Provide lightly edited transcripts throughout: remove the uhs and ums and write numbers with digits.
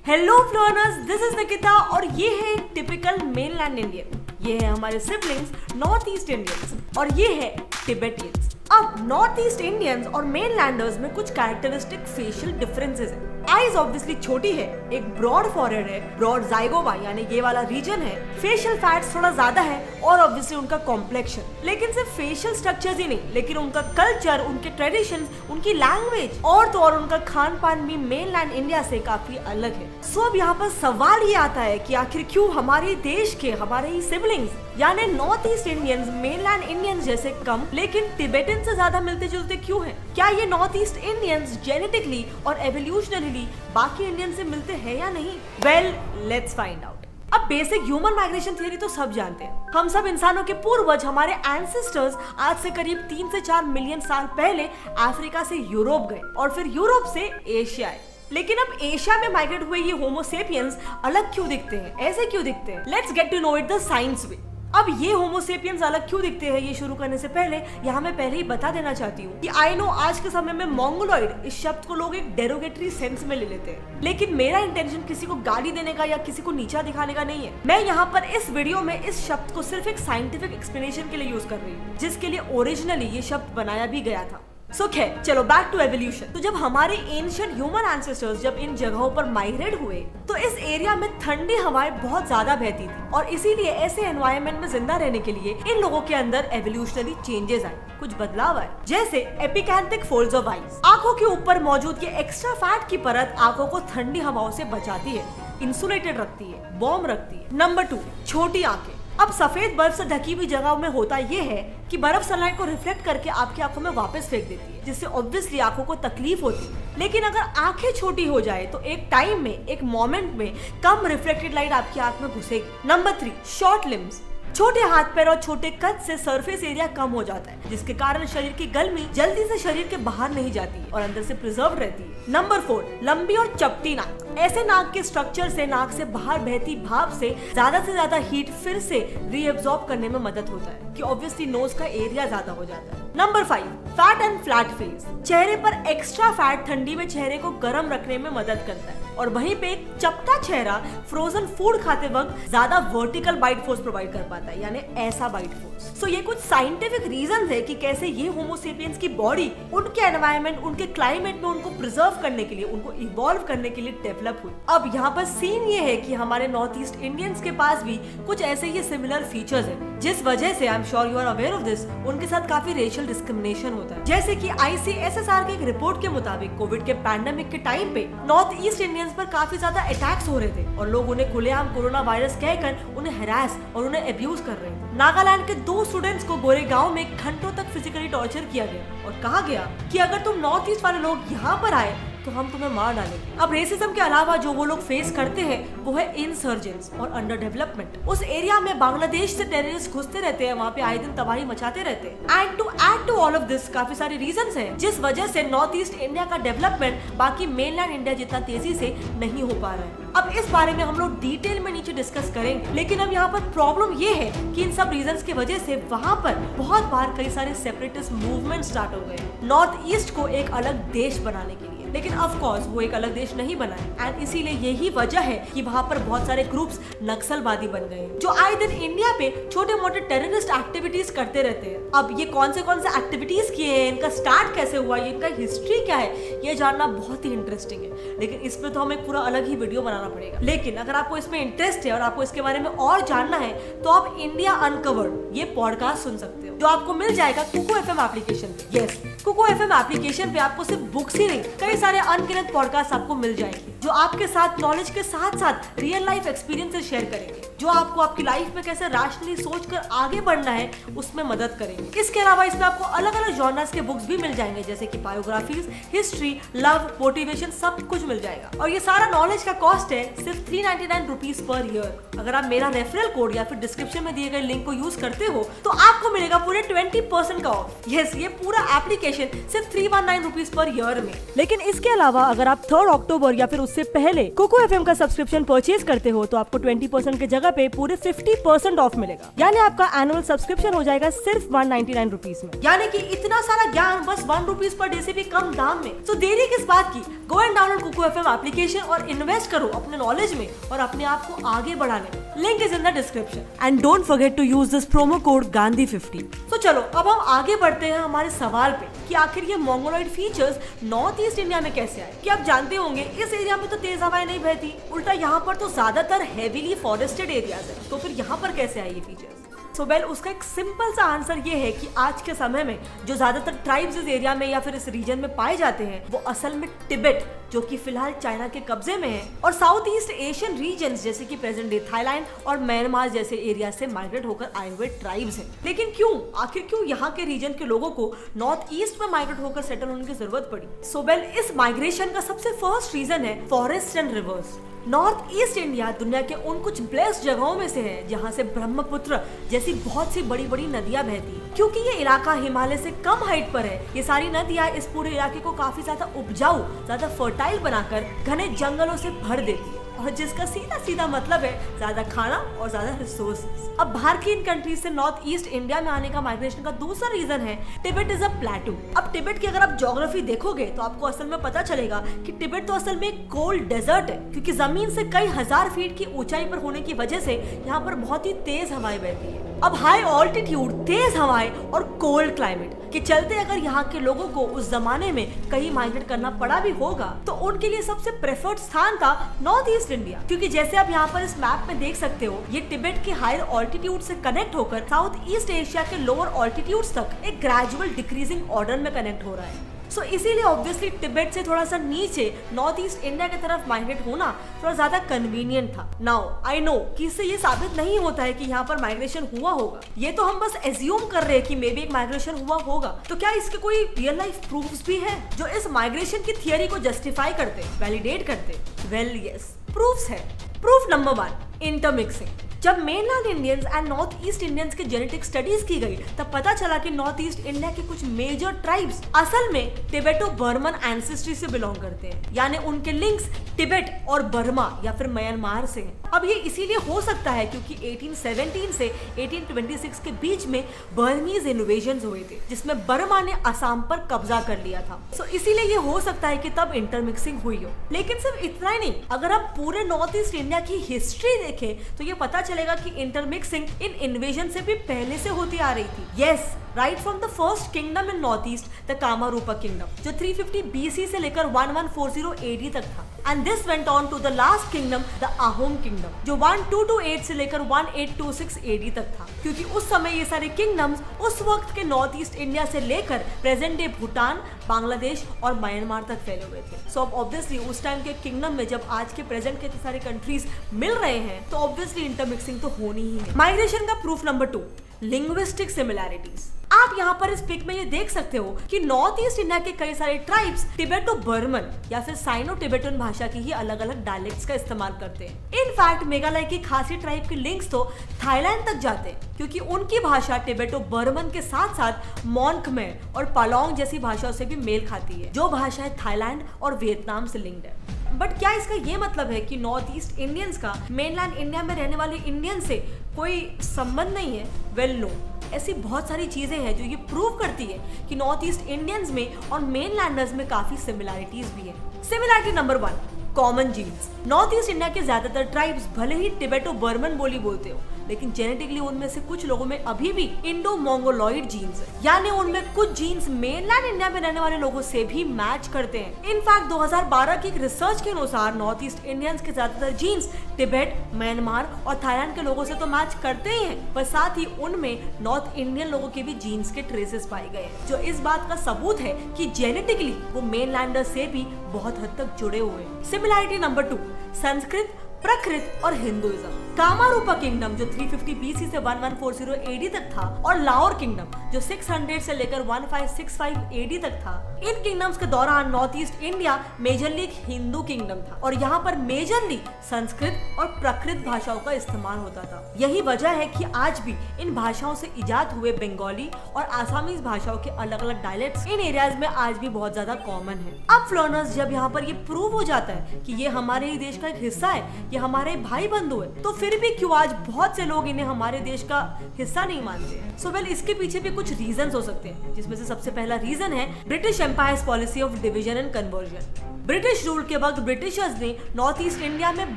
Hello फ्लोनर्स, this is Nikita और ये है टिपिकल मेनलैंड इंडियन। ये है हमारे सिबलिंग्स नॉर्थ ईस्ट इंडियंस और ये है टिबेटियंस। अब नॉर्थ ईस्ट इंडियंस और मेनलैंडर्स में कुछ कैरेक्टरिस्टिक फेशियल डिफरेंसेस हैं। आईज ऑब्वियसली छोटी है, एक ब्रॉड फॉरहेड है, ब्रॉड जाइगोमा यानी ये वाला रीजन है, फेशियल फैट्स थोड़ा ज्यादा है और ऑब्वियसली उनका कॉम्प्लेक्शन। लेकिन सिर्फ फेशियल स्ट्रक्चर्स ही नहीं, लेकिन उनका कल्चर, उनके ट्रेडिशंस, उनकी लैंग्वेज और तो और उनका खान पान भी मेनलैंड इंडिया से काफी अलग है। सो अब यहाँ पर सवाल ये आता है कि आखिर क्यों हमारे देश के, हमारे ही सिबलिंग्स यानी north east Indians mainland Indians जैसे कम लेकिन टिबेटन से ज्यादा मिलते जुलते क्यों हैं? क्या ये नॉर्थ ईस्ट इंडियंस जेनेटिकली और एवोल्यूशनरी बाकी इंडियन से मिलते हैं या नहीं? Well, let's find out. अब बेसिक ह्यूमन माइग्रेशन थियरी तो सब जानते हैं। हम सब इंसानों के पूर्वज, हमारे एंसेस्टर्स आज से करीब 3 से 4 मिलियन साल पहले अफ्रीका से यूरोप गए और फिर यूरोप से एशिया आए। लेकिन अब एशिया में माइग्रेट हुए ये होमो सेपियंस अलग क्यों दिखते हैं, ऐसे क्यों दिखते हैं? Let's get to know it the science way. अब ये होमो सेपियंस अलग क्यों दिखते हैं, ये शुरू करने से पहले यहाँ मैं पहले ही बता देना चाहती हूँ कि आई नो आज के समय में मोंगोलॉइड इस शब्द को लोग एक डेरोगेटरी सेंस में ले लेते हैं, लेकिन मेरा इंटेंशन किसी को गाली देने का या किसी को नीचा दिखाने का नहीं है। मैं यहाँ पर इस वीडियो में इस शब्द को सिर्फ एक साइंटिफिक एक्सप्लेनेशन के लिए यूज कर रही हूँ, जिसके लिए ओरिजिनली ये शब्द बनाया भी गया था। सो खैर, चलो बैक टू एवोल्यूशन। तो जब हमारे एंशिएंट ह्यूमन एंसेस्टर्स जब इन जगहों पर माइग्रेट हुए तो इस एरिया में ठंडी हवाएं बहुत ज्यादा बहती थी और इसीलिए ऐसे एनवायरनमेंट में जिंदा रहने के लिए इन लोगों के अंदर एवोल्यूशनरी चेंजेस आए, कुछ बदलाव आए, जैसे एपिकैंथिक फोल्ड्स ऑफ आईज। आंखों के ऊपर मौजूद ये एक्स्ट्रा फैट की परत आंखों को ठंडी हवाओं से बचाती है, इंसुलेटेड रखती है, वार्म रखती है। नंबर 2, छोटी आंखें। अब सफेद बर्फ से ढकी हुई जगहों में होता यह है कि बर्फ सनलाइट को रिफ्लेक्ट करके आपकी आंखों में वापस फेंक देती है, जिससे ऑब्वियसली आंखों को तकलीफ होती है। लेकिन अगर आंखें छोटी हो जाए तो एक टाइम में, एक मोमेंट में कम रिफ्लेक्टेड लाइट आपकी आंख में घुसेगी। Number 3, short limbs. छोटे हाथ पैर और छोटे कद से सरफेस एरिया कम हो जाता है, जिसके कारण शरीर की गर्मी जल्दी से शरीर के बाहर नहीं जाती और अंदर से प्रिजर्व रहती है। नंबर 4, लंबी और चपटी नाक। ऐसे नाक के स्ट्रक्चर से नाक से बाहर बहती भाप से ज्यादा हीट फिर से रीअब्सॉर्ब करने में मदद होता है कि ऑब्वियसली नोज का एरिया ज्यादा हो जाता है। Number 5, fat and flat face. चेहरे पर एक्स्ट्रा फैट ठंडी में चेहरे को गर्म रखने में मदद करता है और वहीं पे एक चपटा चेहरा फ्रोजन फूड खाते वक्त ज्यादा वर्टिकल बाइट फोर्स प्रोवाइड कर पाता है, यानी ऐसा बाइट फोर्स। सो ये कुछ साइंटिफिक रीजन है कि कैसे ये होमो सेपियंस की बॉडी उनके एनवायरनमेंट, उनके क्लाइमेट में उनको प्रिजर्व करने के लिए, उनको इवॉल्व करने के लिए डेवलप हुई। अब यहाँ पर सीन ये है कि हमारे नॉर्थ ईस्ट इंडियंस के पास भी कुछ ऐसे ही सिमिलर फीचर्स हैं, जिस वजह से I am sure you are aware of this, उनके साथ काफी रेशियल डिस्क्रिमिनेशन होता है। जैसे कि ICSSR के एक रिपोर्ट के मुताबिक कोविड के पैंडेमिक के टाइम पे नॉर्थ ईस्ट इंडियंस पर काफी ज्यादा अटैक्स हो रहे थे और लोग उन्हें खुलेआम कोरोना वायरस कहकर उन्हें हैरास और उन्हें अब्यूज कर रहे थे। नागालैंड के 2 स्टूडेंट्स को गोरेगांव में घंटों तक फिजिकली टॉर्चर किया गया और कहा गया कि अगर तुम नॉर्थ ईस्ट वाले लोग यहाँ पर आए तो हम तुम्हें मार डालेंगे। अब रेसिज्म के अलावा जो वो लोग फेस करते हैं वो है इंसर्जेंस और अंडर डेवलपमेंट। उस एरिया में बांग्लादेश से टेररिस्ट घुसते रहते हैं, वहाँ पे आए दिन तबाही मचाते रहते हैं। And to add to all of this काफी सारे रीजंस हैं जिस वजह से नॉर्थ ईस्ट इंडिया का डेवलपमेंट बाकी मेनलैंड इंडिया जितना तेजी से नहीं हो पा रहा है। अब इस बारे में हम लोग डिटेल में नीचे डिस्कस करेंगे, लेकिन अब यहाँ पर प्रॉब्लम ये है कि इन सब रीजंस की वजह से वहाँ पर बहुत बार कई सारे सेपरेटिस्ट मूवमेंट स्टार्ट हो गए नॉर्थ ईस्ट को एक अलग देश बनाने के लिए। लेकिन ऑफ कोर्स वो एक अलग देश नहीं बना है एंड इसीलिए यही वजह है कि वहाँ पर बहुत सारे ग्रुप्स नक्सलवादी बन गए जो आए दिन इंडिया पे छोटे मोटे टेररिस्ट एक्टिविटीज करते रहते हैं। अब ये कौन से एक्टिविटीज किए हैं, इनका स्टार्ट कैसे हुआ, इनका हिस्ट्री क्या है, ये जानना बहुत ही इंटरेस्टिंग है। लेकिन इस पे तो हमें पूरा अलग ही वीडियो बनाना पड़ेगा। लेकिन अगर आपको इसमें इंटरेस्ट है और आपको इसके बारे में और जानना है तो आप इंडिया अनकवर्ड ये पॉडकास्ट सुन सकते हो, जो आपको मिल जाएगा कुकू FM एप्लीकेशन पे। यस, कुकू FM एप्लीकेशन पे आपको सिर्फ बुक्स ही नहीं, कई सारे अनगिनत पॉडकास्ट आपको मिल जाएंगे जो आपके साथ नॉलेज के साथ साथ रियल लाइफ एक्सपीरियंसेस शेयर करेंगे, जो आपको आपकी लाइफ में कैसे रैशनली सोचकर आगे बढ़ना है उसमें मदद करेंगे। इसके अलावा इसमें आपको अलग अलग जॉनर्स के बुक्स भी मिल जाएंगे, जैसे कि बायोग्राफीज, हिस्ट्री, लव, मोटिवेशन, सब कुछ मिल जाएगा। और ये सारा नॉलेज का कॉस्ट है सिर्फ 399 रुपीज पर ईयर। अगर आप मेरा रेफरल कोड या फिर डिस्क्रिप्शन में दिए गए लिंक को यूज करते हो तो आपको मिलेगा पूरे 20% का ऑफ। यस, ये पूरा एप्लीकेशन सिर्फ 319 रुपीज पर ईयर में। लेकिन इसके अलावा अगर आप 3 अक्टूबर या फिर उससे उससे पहले कुकू एफएम का सब्सक्रिप्शन परचेज करते हो तो आपको 20% की जगह पे पूरे 50% ऑफ मिलेगा। यानी आपका एनुअल सब्सक्रिप्शन हो जाएगा सिर्फ 199 रुपीज में। यानी कि इतना सारा ज्ञान बस 1 रुपीज पर डे से भी कम दाम में। तो देरी किस बात की, go and download Kuku FM application और इन्वेस्ट करो अपने नॉलेज में और अपने आप को आगे बढ़ाने। Link is in the description and don't forget to use this promo code गांधी50। तो चलो अब हम आगे बढ़ते हैं हमारे सवाल पे कि आखिर ये Mongoloid features north east India में कैसे आए। कि आप जानते होंगे इस एरिया में तो तेज हवाएं नहीं बहती, उल्टा यहाँ पर तो ज्यादातर हेवीली फॉरेस्टेड एरियाज है, तो फिर यहाँ पर कैसे आए ये फीचर्स। सो वेल उसका एक सिंपल सा आंसर ये है कि आज के समय में जो ज्यादातर ट्राइब्स इस एरिया में या फिर इस रीजन में पाए जाते हैं वो असल में तिब्बत, जो कि फिलहाल चाइना के कब्जे में है, और साउथ ईस्ट एशियन रीजन्स जैसे कि प्रेजेंट डे थाईलैंड और म्यांमार जैसे एरिया से माइग्रेट होकर आए हुए ट्राइब्स हैं। लेकिन क्यों, आखिर क्यों यहाँ के रीजन के लोगों को नॉर्थ ईस्ट में माइग्रेट होकर सेटल होने की जरूरत पड़ी। सो वेल इस माइग्रेशन का सबसे फर्स्ट रीजन है forest and reverse. North east India दुनिया के उन कुछ ब्लेस्ड जगहों में से है जहाँ से ब्रह्मपुत्र जैसी बहुत सी बड़ी बड़ी नदियाँ बहती हैं। क्योंकि ये इलाका हिमालय से कम हाइट पर है, ये सारी नदियाँ इस पूरे इलाके को काफी ज्यादा उपजाऊ, ज्यादा फर्टाइल बनाकर घने जंगलों से भर देती है, और जिसका सीधा सीधा मतलब है ज्यादा खाना और ज्यादा रिसोर्सेज। अब बाहर की इन कंट्रीज से नॉर्थ ईस्ट इंडिया में आने का माइग्रेशन का दूसरा रीजन है तिब्बत इज अ प्लेटू। अब तिब्बत की अगर आप ज्योग्राफी देखोगे तो आपको असल में पता चलेगा कि तिब्बत तो असल में एक कोल्ड डेजर्ट है, क्योंकि जमीन से कई हजार फीट की ऊंचाई पर होने की वजह से यहाँ पर बहुत ही तेज हवाएं बहती है। अब हाई ऑल्टीट्यूड, तेज हवाएं और कोल्ड क्लाइमेट के चलते अगर यहाँ के लोगों को उस जमाने में कहीं माइग्रेट करना पड़ा भी होगा तो उनके लिए सबसे प्रेफर्ड स्थान था नॉर्थ ईस्ट इंडिया, क्योंकि जैसे आप यहाँ पर इस मैप में देख सकते हो ये तिब्बत के हायर ऑल्टीट्यूड से कनेक्ट होकर साउथ ईस्ट एशिया के लोअर ऑल्टीट्यूड्स तक एक ग्रेजुअल डिक्रीजिंग ऑर्डर में कनेक्ट हो रहा है। सो इसीलिए ऑब्वियसली तिब्बत से थोड़ा सा नीचे नॉर्थ ईस्ट इंडिया की तरफ माइग्रेट होना थोड़ा ज्यादा कन्वीनियंट था। नाउ आई नो कि इससे ये साबित नहीं होता है कि यहाँ पर माइग्रेशन हुआ होगा, ये तो हम बस एज्यूम कर रहे हैं कि मे बी एक माइग्रेशन हुआ होगा। तो क्या इसके कोई रियल लाइफ प्रूफ्स भी है जो इस माइग्रेशन की थियरी को जस्टिफाई करते, वैलिडेट करते? वेल यस, प्रूफ्स है। Proof number 1, intermixing. जब mainland Indians and north east Indians की जेनेटिक स्टडीज की गई तब पता चला कि नॉर्थ ईस्ट इंडिया के कुछ मेजर ट्राइब्स असल में तिब्बतो बर्मन एंसेस्ट्री से बिलोंग करते हैं, यानी उनके लिंक्स तिब्बत और बर्मा या फिर म्यांमार से हैं। अब ये इसीलिए हो सकता है क्योंकि 1817 से 1826 के बीच में बर्मीज इन्वेजन हुए थे जिसमें बर्मा ने असम पर कब्जा कर लिया था। सो इसीलिए ये हो सकता है कि तब इंटरमिक्सिंग हुई हो। लेकिन सिर्फ इतना ही नहीं, अगर आप पूरे नॉर्थ ईस्ट इंडिया की हिस्ट्री देखें तो ये पता चलेगा कि इंटरमिक्सिंग इन इन्वेजन से भी पहले से होती आ रही थी। Yes, right from the first kingdom in north east, the Kamarupa kingdom, जो 350 BC से लेकर 1140 AD तक था। And this went on to the last kingdom, the Ahom kingdom, जो 1228 से लेकर 1826 AD तक था, क्योंकि उस समय ये सारे किंगडम्स उस वक्त के नॉर्थ ईस्ट इंडिया से लेकर प्रेजेंट डे भूटान, बांग्लादेश और म्यांमार तक फैले हुए थे। सो अब ऑब्वियसली उस टाइम के किंगडम में जब आज के प्रेजेंट के सारे कंट्रीज मिल रहे हैं तो ऑब्वियसली इंटरमिक्सिंग तो होनी ही है। माइग्रेशन का प्रूफ नंबर 2, लिंग्विस्टिक सिमिलैरिटीज। आप यहाँ पर इस पिक में ये देख सकते हो कि नॉर्थ ईस्ट इंडिया के कई सारे ट्राइब्स तिब्बतो बर्मन या फिर साइनो टिबेटन भाषा की ही अलग अलग डायलेक्ट्स का इस्तेमाल करते हैं। इनफैक्ट मेघालय की खासी ट्राइब के लिंक्स तो थाईलैंड तक जाते हैं, क्योंकि उनकी भाषा तिब्बतो बर्मन के साथ साथ मोन खमेर और पालोंग जैसी भाषाओं से भी मेल खाती है, जो भाषाएं थाईलैंड और वियतनाम से लिंक्ड है। बट क्या इसका ये मतलब है कि नॉर्थ ईस्ट इंडियंस का मेनलैंड इंडिया में रहने वाले इंडियन से कोई संबंध नहीं है? वेल नो, ऐसी बहुत सारी चीजें हैं जो ये प्रूव करती है कि नॉर्थ ईस्ट इंडियंस में और मेनलैंडर्स में काफी सिमिलैरिटीज भी है। Similarity number 1, common genes. North east India के ज्यादातर ट्राइब्स भले ही तिब्बतो बर्मन बोली बोलते हो, लेकिन जेनेटिकली उनमें से कुछ लोगों में अभी भी इंडो मोंगोलॉइड जीन्स है, यानी उनमें कुछ जीन्स मेनलैंड इंडिया में रहने वाले लोगों से भी मैच करते हैं। इनफैक्ट 2012 की एक रिसर्च के अनुसार नॉर्थ ईस्ट इंडियंस के ज्यादातर जीन्स तिब्बत, म्यांमार और थाईलैंड के लोगों से तो मैच करते ही हैं, पर साथ ही उनमें नॉर्थ इंडियन लोगों के भी जीन्स के ट्रेसेस पाए गए हैं, जो इस बात का सबूत है कि जेनेटिकली वो मेनलैंडर से भी बहुत हद तक जुड़े हुए हैं। सिमिलैरिटी नंबर 2, संस्कृत, प्रकृत और हिंदुइज्म। कामारूपा किंगडम जो 350 BC से 1140 AD तक था, और लाहौर किंगडम जो 600 से लेकर 1565 AD तक था। इन किंगडम्स के दौरान नॉर्थ ईस्ट इंडिया मेजरली एक हिंदू किंगडम था और यहाँ पर मेजरली संस्कृत और प्राकृत भाषाओं का इस्तेमाल होता था। यही वजह है कि आज भी इन भाषाओं से इजाद हुए बंगाली और आसामीज भाषाओं के अलग अलग डायलेक्ट्स इन एरियाज में आज भी बहुत ज्यादा कॉमन है। अब फ्लोनर्स जब यहाँ पर ये प्रूव हो जाता है कि ये हमारे ही देश का एक हिस्सा है, ये हमारे भाई बंधु है, तो फिर भी क्यों आज बहुत से लोग इन्हें हमारे देश का हिस्सा नहीं मानते? सो वेल, इसके पीछे भी कुछ रीजंस हो सकते हैं, जिसमें से सबसे पहला रीजन है British empire's policy of division and conversion. British rule के वक्त ब्रिटिशर्स ने नॉर्थ ईस्ट इंडिया में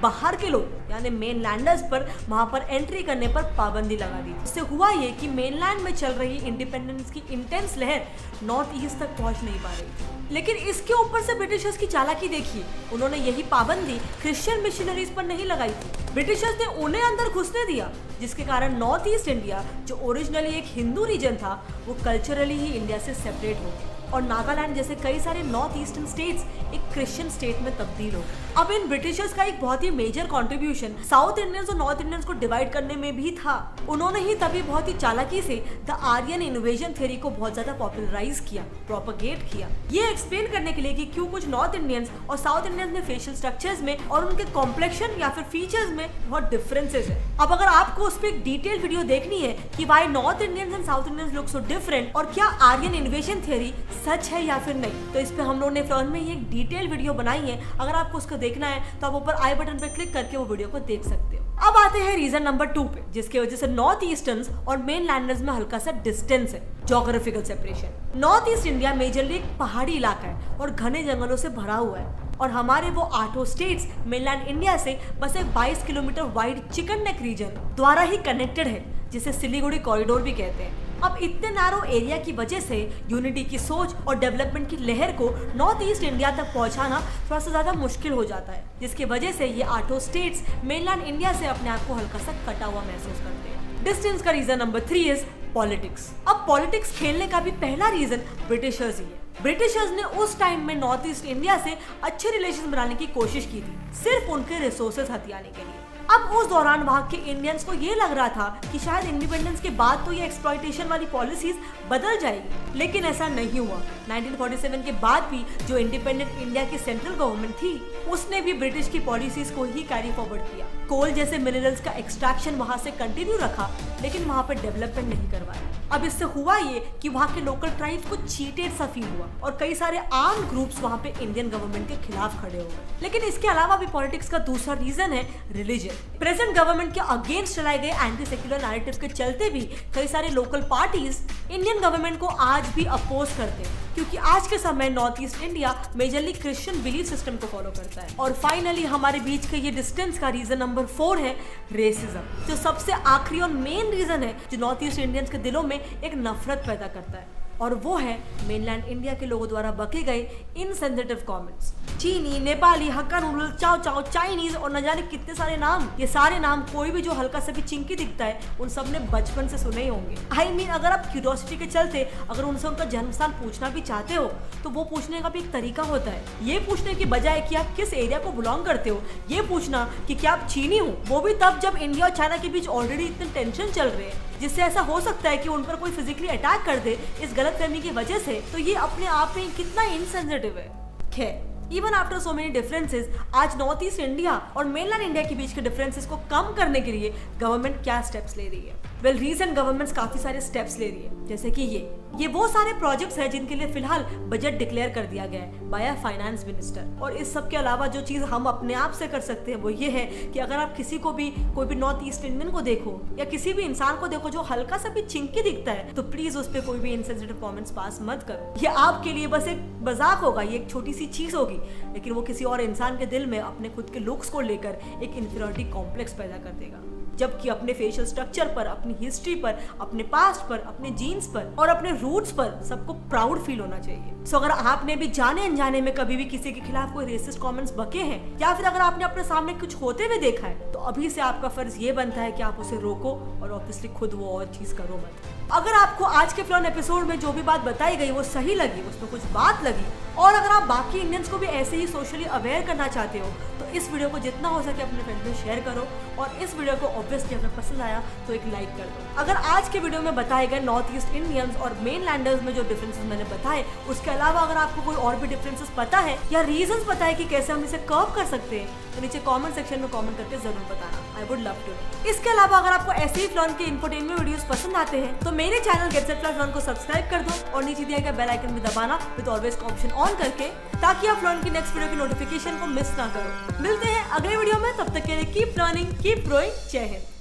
बाहर के लोग यानी मेन लैंडर्स पर वहां पर एंट्री करने पर पाबंदी लगा दी। इससे हुआ ये कि मेनलैंड में चल रही इंडिपेंडेंस की इंटेंस लहर नॉर्थ ईस्ट तक पहुंच नहीं पा रही थी। लेकिन इसके ऊपर से ब्रिटिशर्स की चालाकी देखिए, उन्होंने यही पाबंदी क्रिश्चियन मिशनरीज पर नहीं लगाई थी। ब्रिटिशर्स ने उन्हें अंदर घुसने दिया, जिसके कारण नॉर्थ ईस्ट इंडिया जो ओरिजिनली एक हिंदू रीजन था वो कल्चरली ही इंडिया से सेपरेट हो गया और नागालैंड जैसे कई सारे नॉर्थ ईस्टर्न स्टेट्स एक क्रिश्चियन स्टेट में तब्दील हो गए। अब इन ब्रिटिशर्स का एक बहुत ही मेजर कंट्रीब्यूशन साउथ इंडियंस और नॉर्थ इंडियंस को डिवाइड करने में भी था। उन्होंने ही तभी बहुत ही चालाकी से द आर्यन इन्वेजन थ्योरी को बहुत ज्यादा पॉपुलराइज किया, प्रोपेगेट किया। ये एक्सप्लेन करने के लिए कि क्यों कुछ नॉर्थ इंडियंस और साउथ इंडियंस में फेशियल स्ट्रक्चर्स में और उनके कॉम्प्लेक्शन या फिर फीचर्स में बहुत डिफरेंसेस है। अब अगर आपको उस पर एक डिटेल वीडियो देखनी है कि why north Indians and south Indians look so different और क्या आर्यन इन्वेजन थ्योरी सच है या फिर नहीं, तो इस पे हम लोगों ने फिल्म में ही एक डिटेल वीडियो बनाई है। अगर आपको उसको देखना है तो आप ऊपर आई बटन पे क्लिक करके वो वीडियो को देख सकते हो। अब आते हैं रीजन नंबर 2 पे, जिसकी वजह से नॉर्थ ईस्टर्न्स और मेन लैंडर्स में हल्का सा डिस्टेंस है, geographical separation. North east India majorly एक पहाड़ी इलाका है और घने जंगलों से भरा हुआ है और हमारे वो 8 स्टेट्स मेनलैंड इंडिया से बस एक 22 kilometre wide chicken neck region द्वारा ही कनेक्टेड है, जिसे सिलीगुड़ी कॉरिडोर भी कहते हैं। अब इतने नैरो एरिया की वजह से यूनिटी की सोच और डेवलपमेंट की लहर को नॉर्थ ईस्ट इंडिया तक पहुंचाना थोड़ा सा ज्यादा मुश्किल हो जाता है, जिसकी वजह से ये 8 स्टेट्स मेनलैंड इंडिया से अपने आप को हल्का सा कटा हुआ महसूस करते हैं। डिस्टेंस का रीजन नंबर 3 इज पॉलिटिक्स। अब पॉलिटिक्स खेलने का भी पहला रीजन ब्रिटिशर्स ही है। ब्रिटिशर्स ने उस टाइम में नॉर्थ ईस्ट इंडिया से अच्छे रिलेशन बनाने की कोशिश की थी, सिर्फ उनके रिसोर्सेज हथियाने के लिए। अब उस दौरान वहाँ के इंडियंस को ये लग रहा था कि शायद इंडिपेंडेंस के बाद तो ये एक्सप्लॉयटेशन वाली पॉलिसीज बदल जाएगी, लेकिन ऐसा नहीं हुआ। 1947 के बाद भी जो इंडिपेंडेंट इंडिया की सेंट्रल गवर्नमेंट थी उसने भी ब्रिटिश की पॉलिसीज को ही कैरी फॉरवर्ड किया। कोल जैसे मिनरल्स का एक्सट्रैक्शन वहाँ से कंटिन्यू रखा, लेकिन वहाँ पर डेवलपमेंट नहीं करवाया। अब इससे हुआ ये कि वहाँ के लोकल ट्राइब्स को चीटेड सा फील हुआ और कई सारे आर्म ग्रुप्स वहाँ पे इंडियन गवर्नमेंट के खिलाफ खड़े हो गए। लेकिन इसके अलावा भी पॉलिटिक्स का दूसरा रीजन है रिलीजन। प्रेजेंट गवर्नमेंट के अगेंस्ट चलाए गए एंटी सेक्युलर नैरेटिव्स के चलते भी कई सारे लोकल पार्टीज इंडियन गवर्नमेंट को आज भी अपोज करते हैं, क्योंकि आज के समय north east India majorly Christian belief system को फॉलो करता है। और फाइनली हमारे बीच के ये डिस्टेंस का रीजन नंबर 4 है रेसिज्म, जो सबसे आखिरी और मेन रीजन है जो नॉर्थ ईस्ट इंडियंस के दिलों में एक नफरत पैदा करता है, और वो है मेनलैंड इंडिया के लोगों द्वारा बके गए इनसेंसिटिव कमेंट्स। चीनी, नेपाली, हक्का नूडल, चाओ चाओ, चाइनीज और न जाने कितने सारे नाम। ये सारे नाम कोई भी जो हल्का सा भी चिंकी दिखता है उन सब ने बचपन से सुने ही होंगे। आई मीन, अगर आप क्यूरियोसिटी के चलते अगर उनसे उनका जन्म स्थान पूछना भी चाहते हो तो वो पूछने का भी एक तरीका होता है। ये पूछने की बजाय कि आप किस एरिया को बिलोंग करते हो, ये पूछना कि क्या आप चीनी हो, वो भी तब जब इंडिया और चाइना के बीच ऑलरेडी इतने टेंशन चल रहे हैं, जिससे ऐसा हो सकता है कि उन पर कोई फिजिकली अटैक कर दे इस गलतफहमी की वजह से। तो ये अपने आप में कितना इनसेंसिटिव है। खैर, even after so many differences, आज नॉर्थ ईस्ट इंडिया और मेनलैंड इंडिया के बीच के डिफरेंसेस को कम करने के लिए गवर्नमेंट क्या स्टेप्स ले रही है? वेल, रीसेंट गवर्नमेंट्स काफी सारे स्टेप्स ले रही है, जैसे कि ये वो सारे प्रोजेक्ट्स हैं जिनके लिए फिलहाल बजट डिक्लेयर कर दिया गया है बाय फाइनेंस मिनिस्टर। और इस सब के अलावा जो चीज हम अपने आप से कर सकते हैं वो ये है कि अगर आप किसी को भी, कोई भी नॉर्थ ईस्ट इंडियन को देखो या किसी भी इंसान को देखो जो हल्का सा भी चिंकी दिखता है, तो प्लीज उस पर कोई भी इनसेंसिटिव कमेंट्स पास मत करो। ये आपके लिए बस एक मजाक होगा, ये एक छोटी सी चीज होगी, लेकिन वो किसी और इंसान के दिल में अपने खुद के लुक्स को लेकर एक इंफीरियरिटी कॉम्प्लेक्स पैदा कर देगा। जबकि अपने फेशियल स्ट्रक्चर पर, अपनी हिस्ट्री पर, अपने पास्ट पर, अपने जीन्स पर और अपने रूट्स पर सबको प्राउड फील होना चाहिए। सो अगर आपने भी जाने अनजाने में कभी भी किसी के खिलाफ कोई रेसिस्ट कमेंट्स बके हैं या फिर अगर आपने अपने सामने कुछ होते हुए देखा है, तो अभी से आपका फर्ज ये बनता है कि आप उसे रोको और ऑब्वियसली खुद वो और चीज करो मत। अगर आपको आज के फिल्म एपिसोड में जो भी बात बताई गई वो सही लगी, उसमें कुछ बात लगी, और अगर आप बाकी इंडियंस को भी ऐसे ही सोशली अवेयर करना चाहते हो तो इस वीडियो को जितना हो सके अपने फ्रेंड्स में शेयर करो और इस वीडियो को ऑब्वियसली अगर पसंद आया तो एक लाइक कर दो। अगर आज के वीडियो में बताए गए नॉर्थ ईस्ट इंडियंस और मेनलैंडर्स में जो डिफरेंसेस मैंने बताए उसके अलावा अगर आपको कोई और भी डिफरेंसेस पता है या रीजंस पता है कि कैसे हम इसे कर्व कर सकते हैं तो नीचे कमेंट सेक्शन में कमेंट करके जरूर बताना। I would love to. इसके अलावा अगर आपको ऐसे ही फ्लॉन के इंफोटेनमेंट वीडियोस पसंद आते हैं तो मेरे चैनल गेट सेट फ्लॉन को सब्सक्राइब कर दो और नीचे दिया गया बेल आइकन भी दबाना विद ऑलवेज का ऑप्शन ऑन करके, ताकि आप फ्लॉन की नेक्स्ट वीडियो की नोटिफिकेशन को मिस ना करो। मिलते हैं अगले वीडियो में, तब तक के लिए कीप लर्निंग कीप ग्रोइंग। जय हिंद।